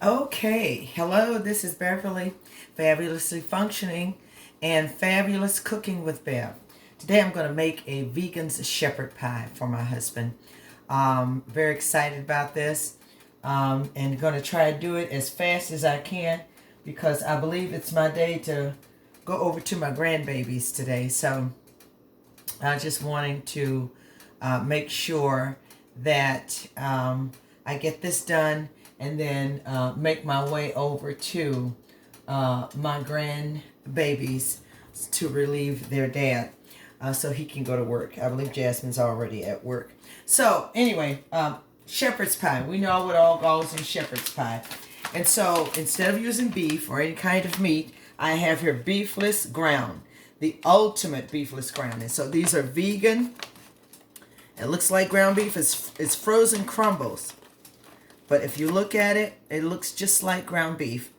Okay, hello, this is Beverly, Fabulously Functioning and Fabulous Cooking with Bev. Today I'm going to make a vegan's shepherd pie for my husband. Very excited about this and going to try to do it as fast as I can because I believe it's my day to go over to my grandbabies today. So I just wanting to make sure that I get this done and then make my way over to my grandbabies to relieve their dad so he can go to work. I believe Jasmine's already at work. So anyway, shepherd's pie. We know what all goes in shepherd's pie. And so instead of using beef or any kind of meat, I have here beefless ground, the ultimate beefless ground. And so these are vegan. It looks like ground beef. It's frozen crumbles. But if you look at it, it looks just like ground beef,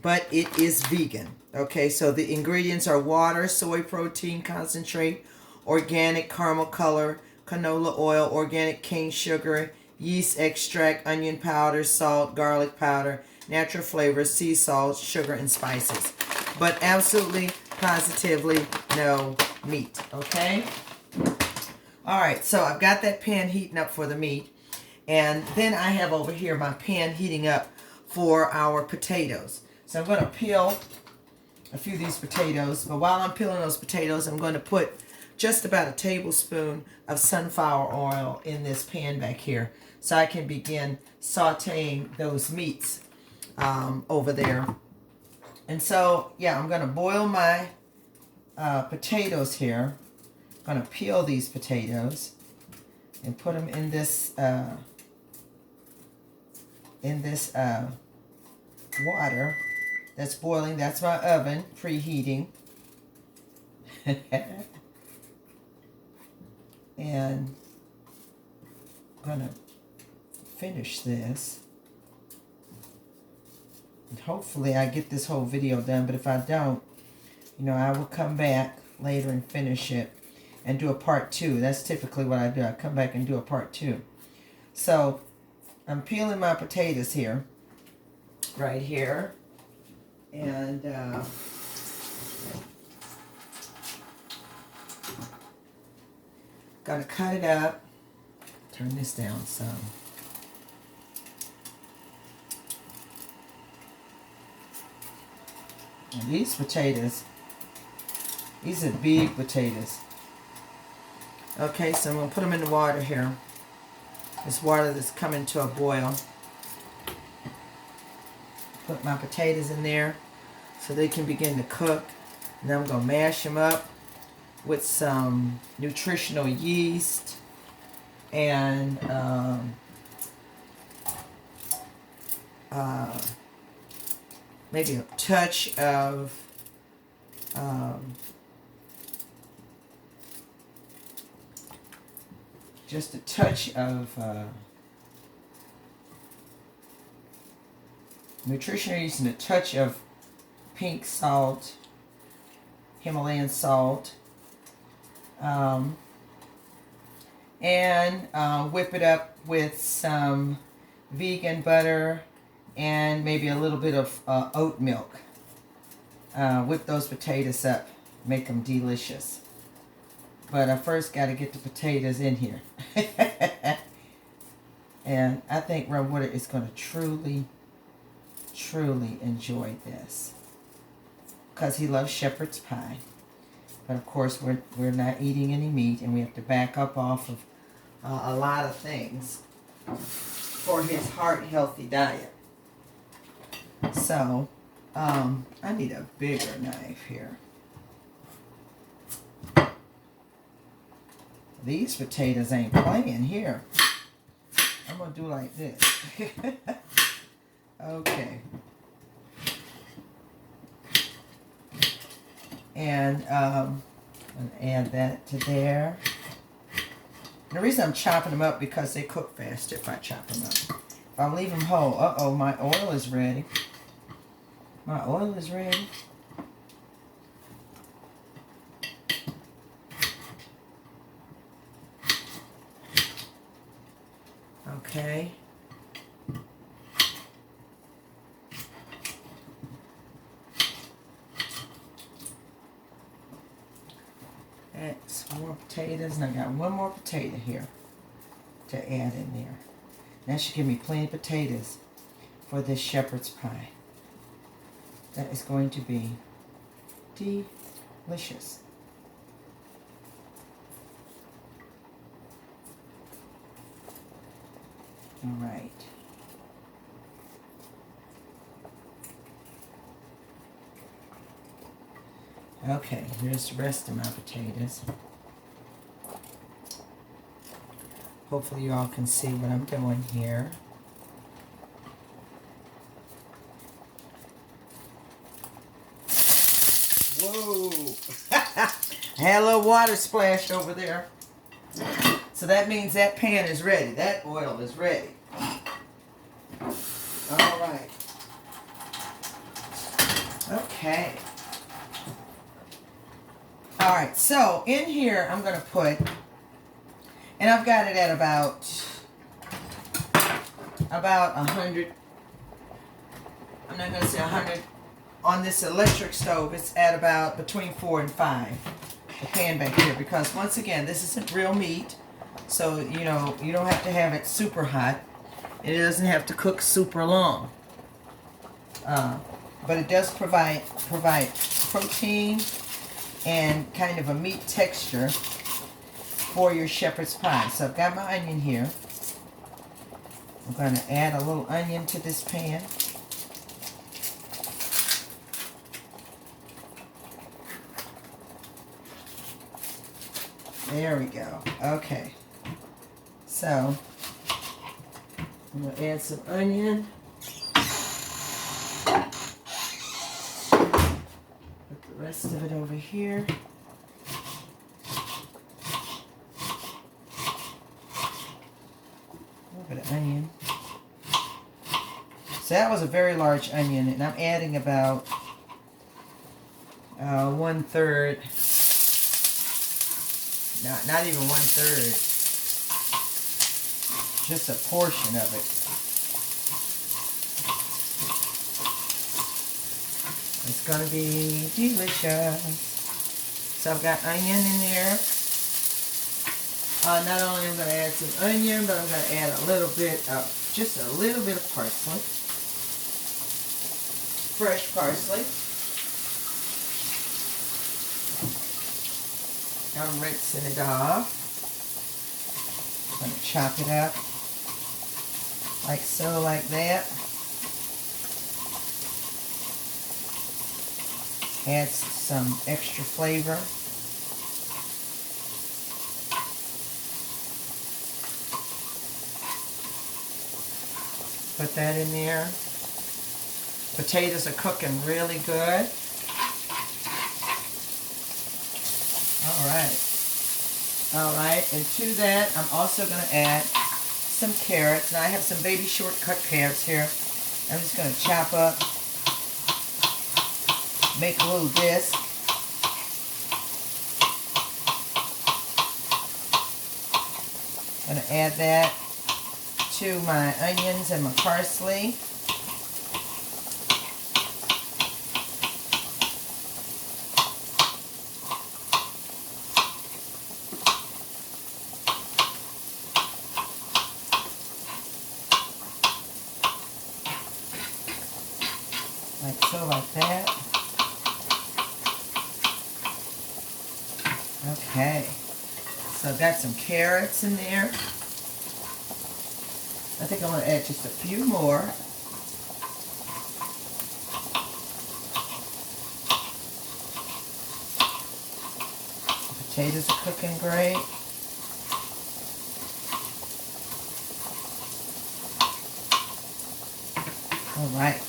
but it is vegan. Okay, so the ingredients are water, soy protein concentrate, organic caramel color, canola oil, organic cane sugar, yeast extract, onion powder, salt, garlic powder, natural flavors, sea salt, sugar, and spices. But absolutely, positively, no meat. Okay? All right, so I've got that pan heating up for the meat. And then I have over here my pan heating up for our potatoes. So I'm going to peel a few of these potatoes. But while I'm peeling those potatoes, I'm going to put just about a tablespoon of sunflower oil in this pan back here so I can begin sauteing those meats over there. And so, yeah, I'm going to boil my potatoes here. I'm going to peel these potatoes and put them in this water that's boiling. That's my oven preheating. And I'm gonna finish this. And hopefully I get this whole video done, but if I don't, I will come back later and finish it and do a part 2. That's typically what I do. I come back and do a part 2. So I'm peeling my potatoes here, right here, and gonna cut it up. Turn this down some. And these potatoes, these are big potatoes. Okay, so I'm gonna put them in the water here. This water that's coming to a boil. Put my potatoes in there so they can begin to cook. And then I'm going to mash them up with some nutritional yeast and maybe a touch of just a touch of nutritional yeast and a touch of pink salt, Himalayan salt, and whip it up with some vegan butter and maybe a little bit of oat milk. Whip those potatoes up, make them delicious. But I first got to get the potatoes in here. And I think Ron Woodard is going to truly enjoy this because he loves shepherd's pie. But of course, we're not eating any meat, and we have to back up off of a lot of things for his heart-healthy diet. So, I need a bigger knife here. These potatoes ain't playing here. I'm going to do like this. Okay. And I'm going to add that to there. And the reason I'm chopping them up because they cook faster if I chop them up. If I leave them whole, uh-oh, my oil is ready. My oil is ready. Okay. more potatoes, and I got one more potato here to add in there. That should give me plenty of potatoes for this shepherd's pie. That is going to be delicious. All right. Okay, here's the rest of my potatoes. Hopefully you all can see what I'm doing here. Whoa! I had a little water splashed over there. So that means that pan is ready. That oil is ready. All right. Okay. All right, so in here I'm going to put, and I've got it at about 100, I'm not going to say 100, on this electric stove it's at about between 4 and 5, the pan back here, because once again this isn't real meat, so you know you don't have to have it super hot. It doesn't have to cook super long, but it does provide protein and kind of a meat texture for your shepherd's pie. So I've got my onion here. I'm going to add a little onion to this pan. There we go. Okay. So I'm going to add some onion. Rest of it over here. A little bit of onion. So that was a very large onion, and I'm adding about 1/3. Not even 1/3. Just a portion of it. It's going to be delicious. So I've got onion in there. Not only am I going to add some onion, but I'm going to add a little bit of, just a little bit of parsley. Fresh parsley. I'm rinsing it off. I'm going to chop it up. Like so, like that. Add some extra flavor. Put that in there. Potatoes are cooking really good. All right, and to that I'm also going to add some carrots. Now I have some baby shortcut carrots here. I'm just going to chop up, make a little disc. I'm going to add that to my onions and my parsley. Like so, like that. Okay, so I've got some carrots in there. I think I'm going to add just a few more. The potatoes are cooking great. All right.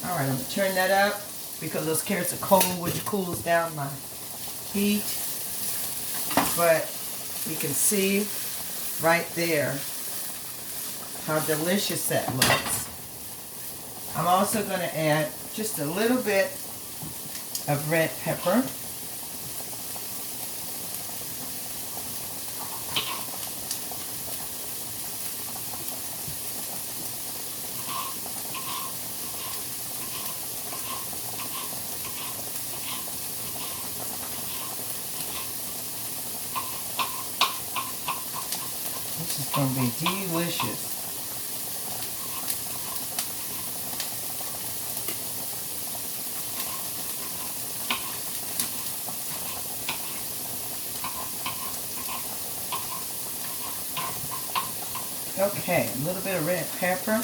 All right, I'm going to turn that up because those carrots are cold, which cools down my heat. But you can see right there how delicious that looks. I'm also going to add just a little bit of red pepper. going to be delicious. Okay, a little bit of red pepper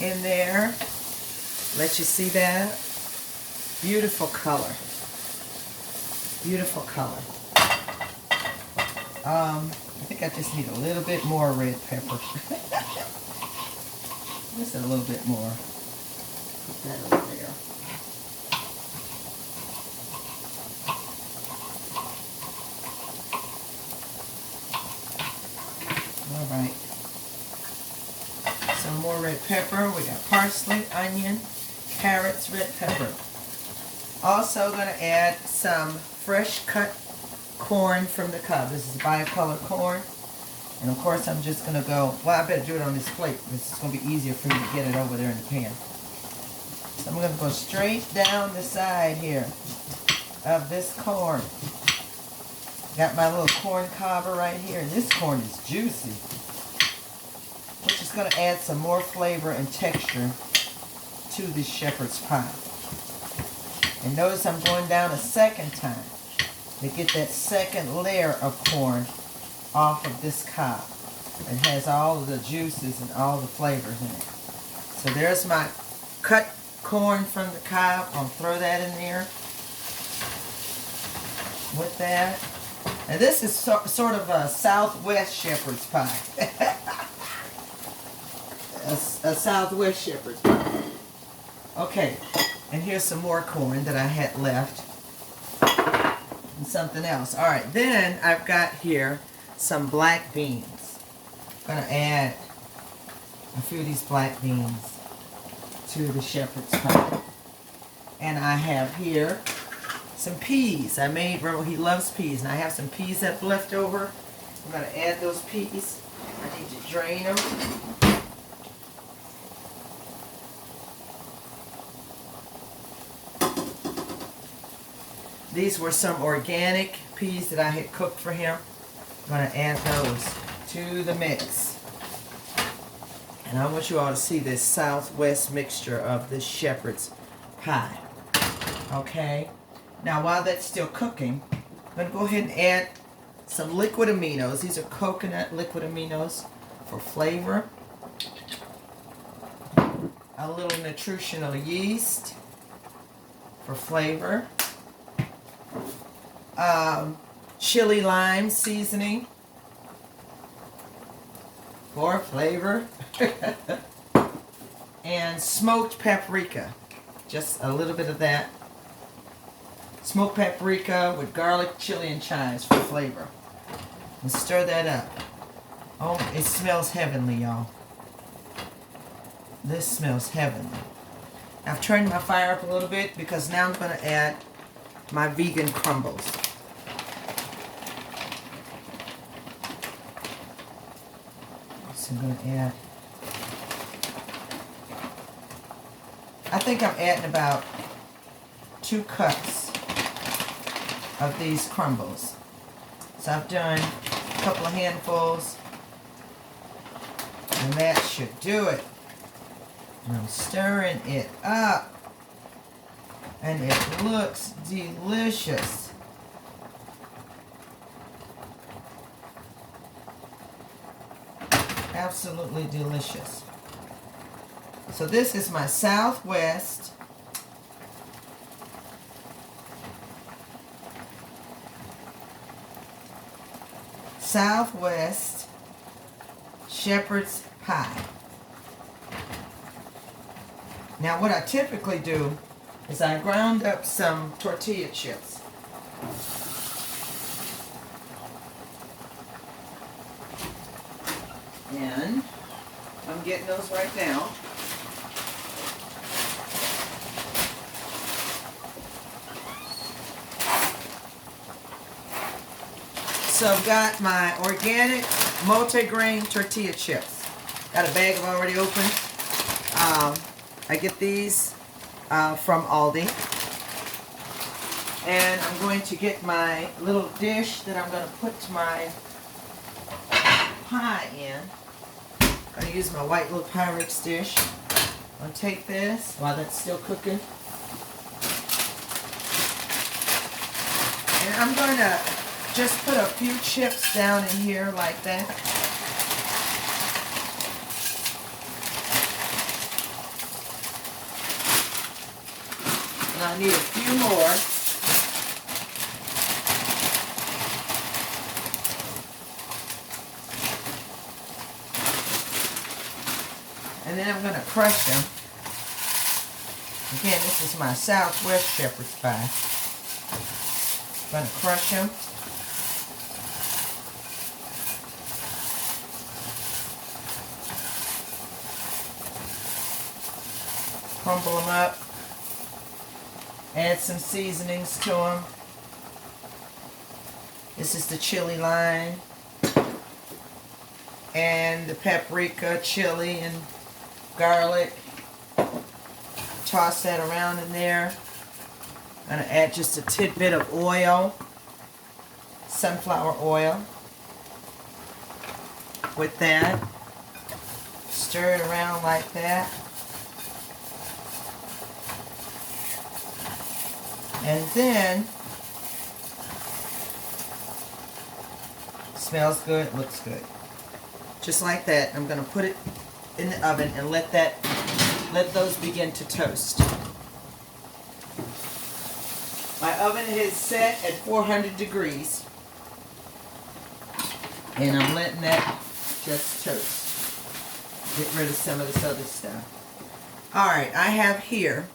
in there. Let you see that. Beautiful color. Beautiful color. I think I just need a little bit more red pepper. Just a little bit more. Put that over there. All right. Some more red pepper. We got parsley, onion, carrots, red pepper. Also going to add some fresh cut corn from the cob. This is bicolor corn. And of course I'm just going to go, well, I better do it on this plate. This is going to be easier for me to get it over there in the pan. So I'm going to go straight down the side here of this corn. Got my little corn cobber right here. And this corn is juicy, which is going to add some more flavor and texture to this shepherd's pie. And notice I'm going down a second time to get that second layer of corn off of this cob. It has all of the juices and all the flavors in it. So there's my cut corn from the cob. I'll throw that in there with that. And this is sort of a Southwest shepherd's pie. a Southwest shepherd's pie. Okay, and here's some more corn that I had left. And something else. All right, then I've got here some black beans. I'm going to add a few of these black beans to the shepherd's pie. And I have here some peas. I made, remember, he loves peas, and I have some peas that's left over. I'm going to add those peas. I need to drain them. These were some organic peas that I had cooked for him. I'm going to add those to the mix. And I want you all to see this Southwest mixture of this shepherd's pie. Okay? Now while that's still cooking, I'm going to go ahead and add some liquid aminos. These are coconut liquid aminos for flavor. A little nutritional yeast for flavor. Chili lime seasoning for flavor. And smoked paprika. Just a little bit of that. Smoked paprika with garlic, chili, and chives for flavor. And stir that up. Oh, it smells heavenly, y'all. This smells heavenly. I've turned my fire up a little bit because now I'm going to add my vegan crumbles. So I'm going to add, I think I'm adding about 2 cups of these crumbles. So I've done a couple of handfuls, and that should do it. And I'm stirring it up, and it looks delicious. Absolutely delicious. So this is my Southwest shepherd's pie. Now what I typically do is I ground up some tortilla chips. And I'm getting those right now. So I've got my organic multi-grain tortilla chips. Got a bag of already opened. I get these from Aldi. And I'm going to get my little dish that I'm going to put my pie in. I'm going to use my white little Pyrex dish. I'm going to take this while that's still cooking. And I'm going to just put a few chips down in here like that. And I need a few more. And then I'm going to crush them. Again, this is my Southwest Shepherd's Pie. I'm going to crush them. Crumble them up. Add some seasonings to them. This is the chili lime. And the paprika, chili, and garlic. Toss that around in there. I'm going to add just a tidbit of oil, sunflower oil, with that. Stir it around like that. And then, smells good, looks good. Just like that, I'm going to put it in the oven and let those begin to toast. My oven is set at 400 degrees. And I'm letting that just toast. Get rid of some of this other stuff. Alright, I have here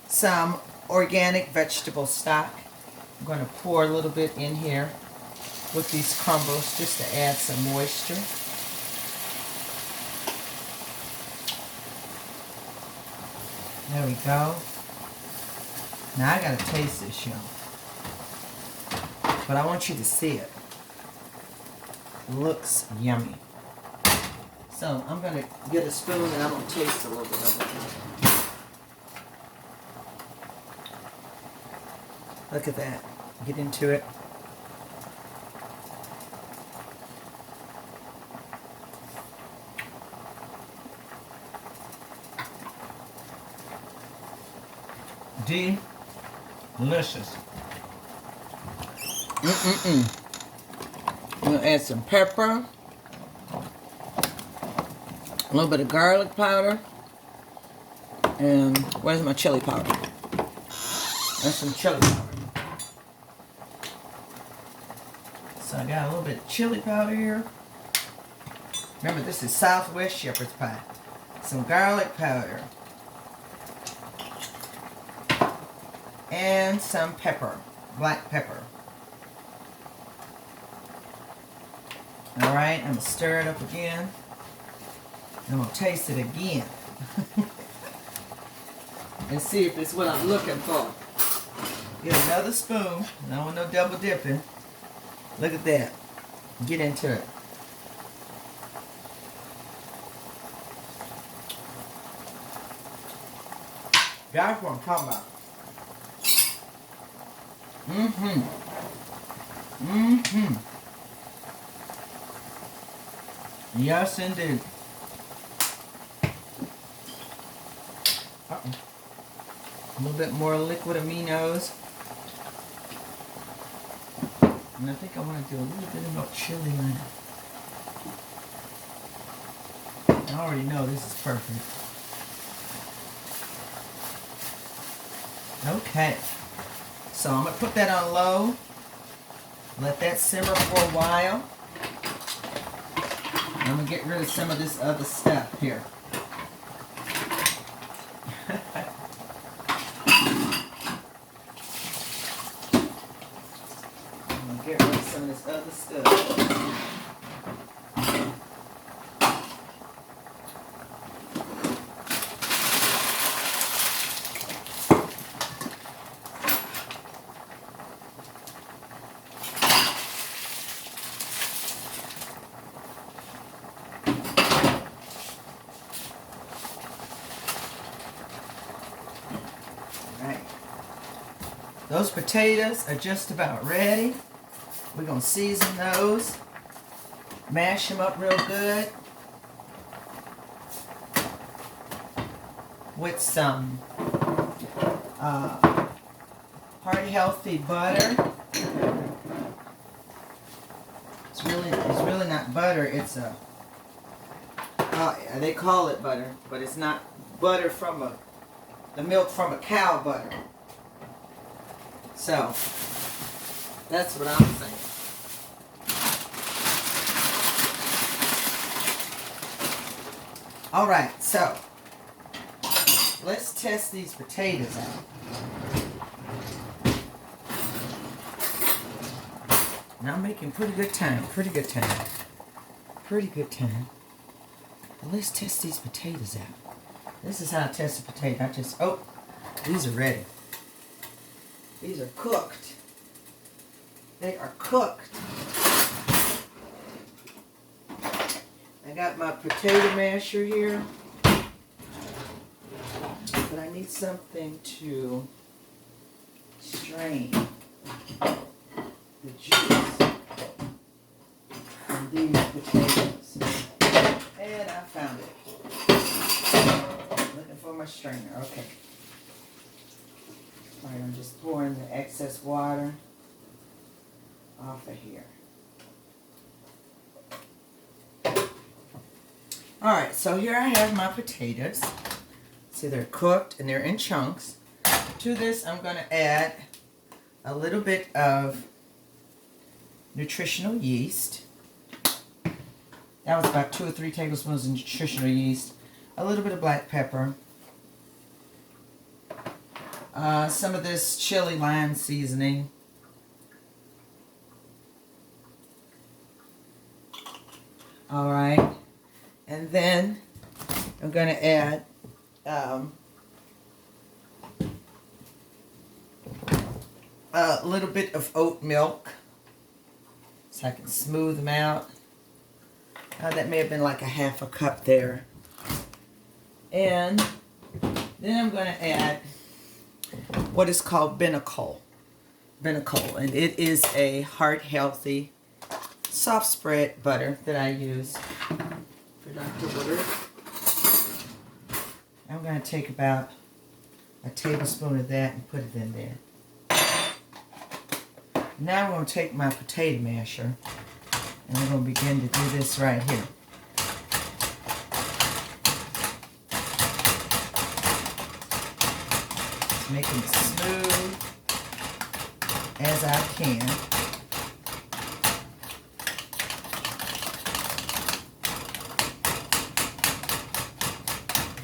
some organic vegetable stock. I'm going to pour a little bit in here with these crumbles just to add some moisture. There we go. Now I gotta taste this, y'all. But I want you to see it. Looks yummy. So I'm gonna get a spoon and I'm gonna taste a little bit of it. Look at that. Get into it. Delicious. I'm going to add some pepper, a little bit of garlic powder, and where's my chili powder? That's some chili powder. So I got a little bit of chili powder here. Remember, this is Southwest Shepherd's Pie. Some garlic powder. And some pepper, black pepper. Alright, I'm going to stir it up again. I'm going to taste it again. And see if it's what I'm looking for. Get another spoon. I don't want no double dipping. Look at that. Get into it. That's what I'm talking about. Yes, indeed. A little bit more liquid aminos. And I think I want to do a little bit of chili in it. I already know this is perfect. Okay. So I'm going to put that on low. Let that simmer for a while. I'm going to get rid of some of this other stuff here. I'm going to get rid of some of this other stuff. Those potatoes are just about ready. We're going to season those. Mash them up real good with some hearty, healthy butter. It's really not butter. It's a they call it butter, but it's not butter from the milk from a cow butter. So that's what I'm saying. All right, so let's test these potatoes out. Now I'm making pretty good time. Well, let's test these potatoes out. This is how I test a potato. These are ready. These are cooked. They are cooked. I got my potato masher here. But I need something to strain the juice from these potatoes. And I found it. Looking for my strainer. Okay. Alright, I'm just pouring the excess water off of here. Alright, so here I have my potatoes. See, they're cooked and they're in chunks. To this, I'm going to add a little bit of nutritional yeast. That was about 2 or 3 tablespoons of nutritional yeast. A little bit of black pepper. Some of this chili lime seasoning. Alright. And then I'm going to add a little bit of oat milk so I can smooth them out. That may have been like a half a cup there. And then I'm going to add what is called Benecol. And it is a heart-healthy, soft spread butter that I use for Dr. Woodard. I'm going to take about a tablespoon of that and put it in there. Now I'm going to take my potato masher and we're going to begin to do this right here. Just making it smooth as I can.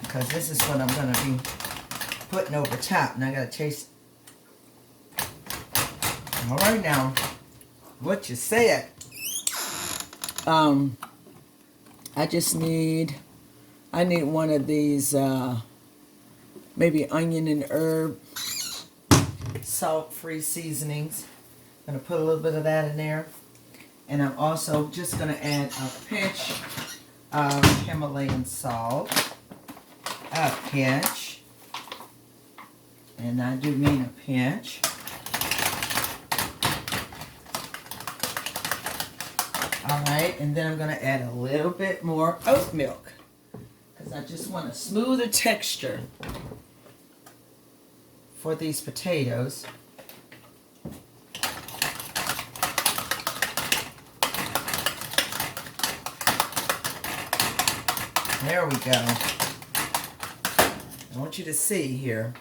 Because this is what I'm going to be putting over top. And I got to chase. All right now, what you said. I need one of these, maybe onion and herb salt-free seasonings. I'm going to put a little bit of that in there. And I'm also just going to add a pinch of Himalayan salt. A pinch. And I do mean a pinch. Alright, and then I'm going to add a little bit more oat milk because I just want a smoother texture for these potatoes. There we go. I want you to see here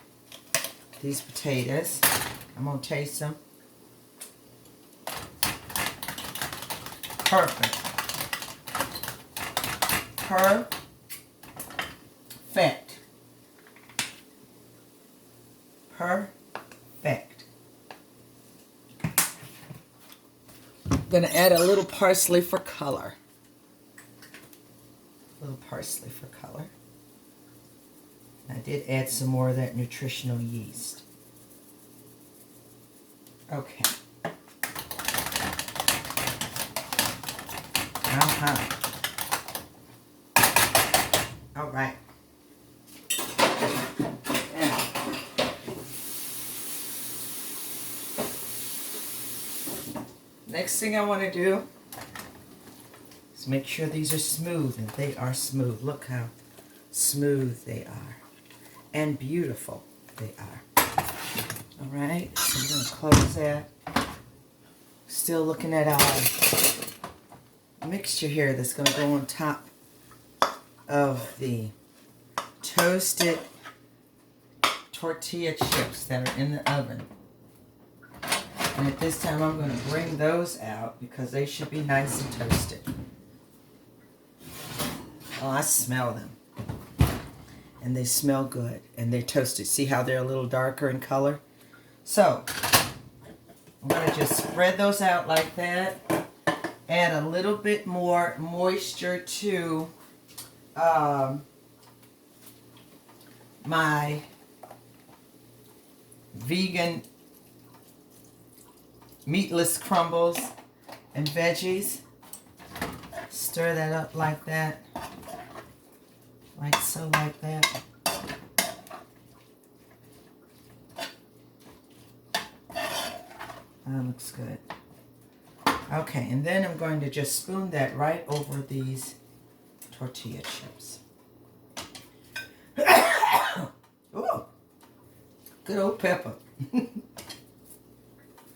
these potatoes. I'm going to taste them. Perfect. Perfect. I'm going to add a little parsley for color. I did add some more of that nutritional yeast. Okay. All right. Next thing I want to do is make sure these are smooth, and they are smooth. Look how smooth they are and beautiful they are. All right, so I'm going to close that. Still looking at our mixture here that's going to go on top of the toasted tortilla chips that are in the oven. And at this time I'm going to bring those out because they should be nice and toasted. Oh, I smell them. And they smell good. And they're toasted. See how they're a little darker in color? So, I'm going to just spread those out like that. Add a little bit more moisture to my vegan meatless crumbles and veggies. Stir that up like that. Like so, like that. That looks good. Okay, and then I'm going to just spoon that right over these tortilla chips. Ooh, good old pepper.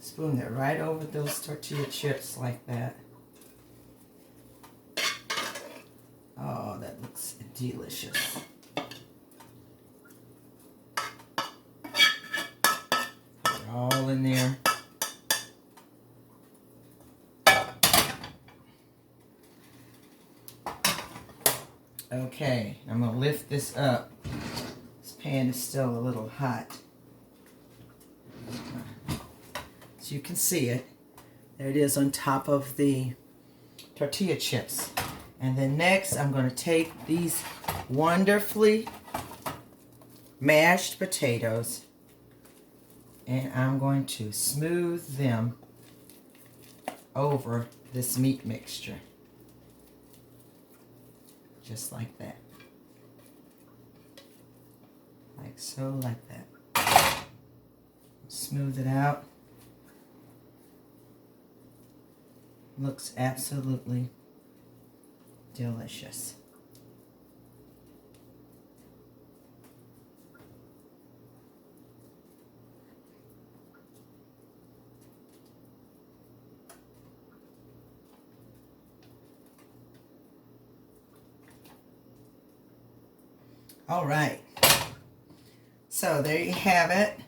Spoon that right over those tortilla chips like that. Oh, that looks delicious. Put it all in there. Okay, I'm going to lift this up. This pan is still a little hot. So you can see it. There it is on top of the tortilla chips. And then next I'm going to take these wonderfully mashed potatoes and I'm going to smooth them over this meat mixture. Just like that. Like so, like that. Smooth it out. Looks absolutely delicious. All right. So there you have it.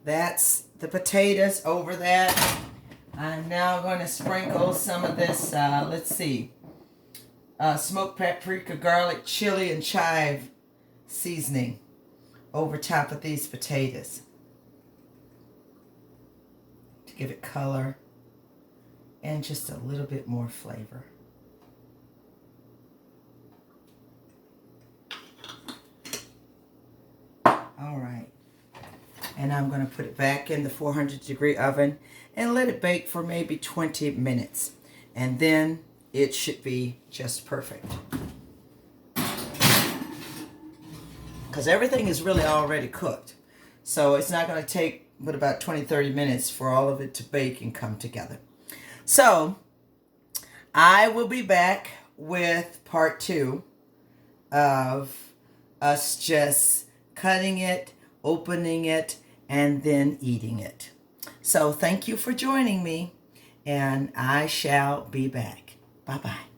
That's the potatoes over that. I'm now going to sprinkle some of this, let's see, smoked paprika, garlic, chili, and chive seasoning over top of these potatoes to give it color and just a little bit more flavor. All right. And I'm going to put it back in the 400-degree oven and let it bake for maybe 20 minutes. And then it should be just perfect. Because everything is really already cooked. So it's not going to take but about 20-30 minutes for all of it to bake and come together. So I will be back with part 2 of us just cutting it, opening it, and then eating it. So thank you for joining me, and I shall be back. Bye-bye.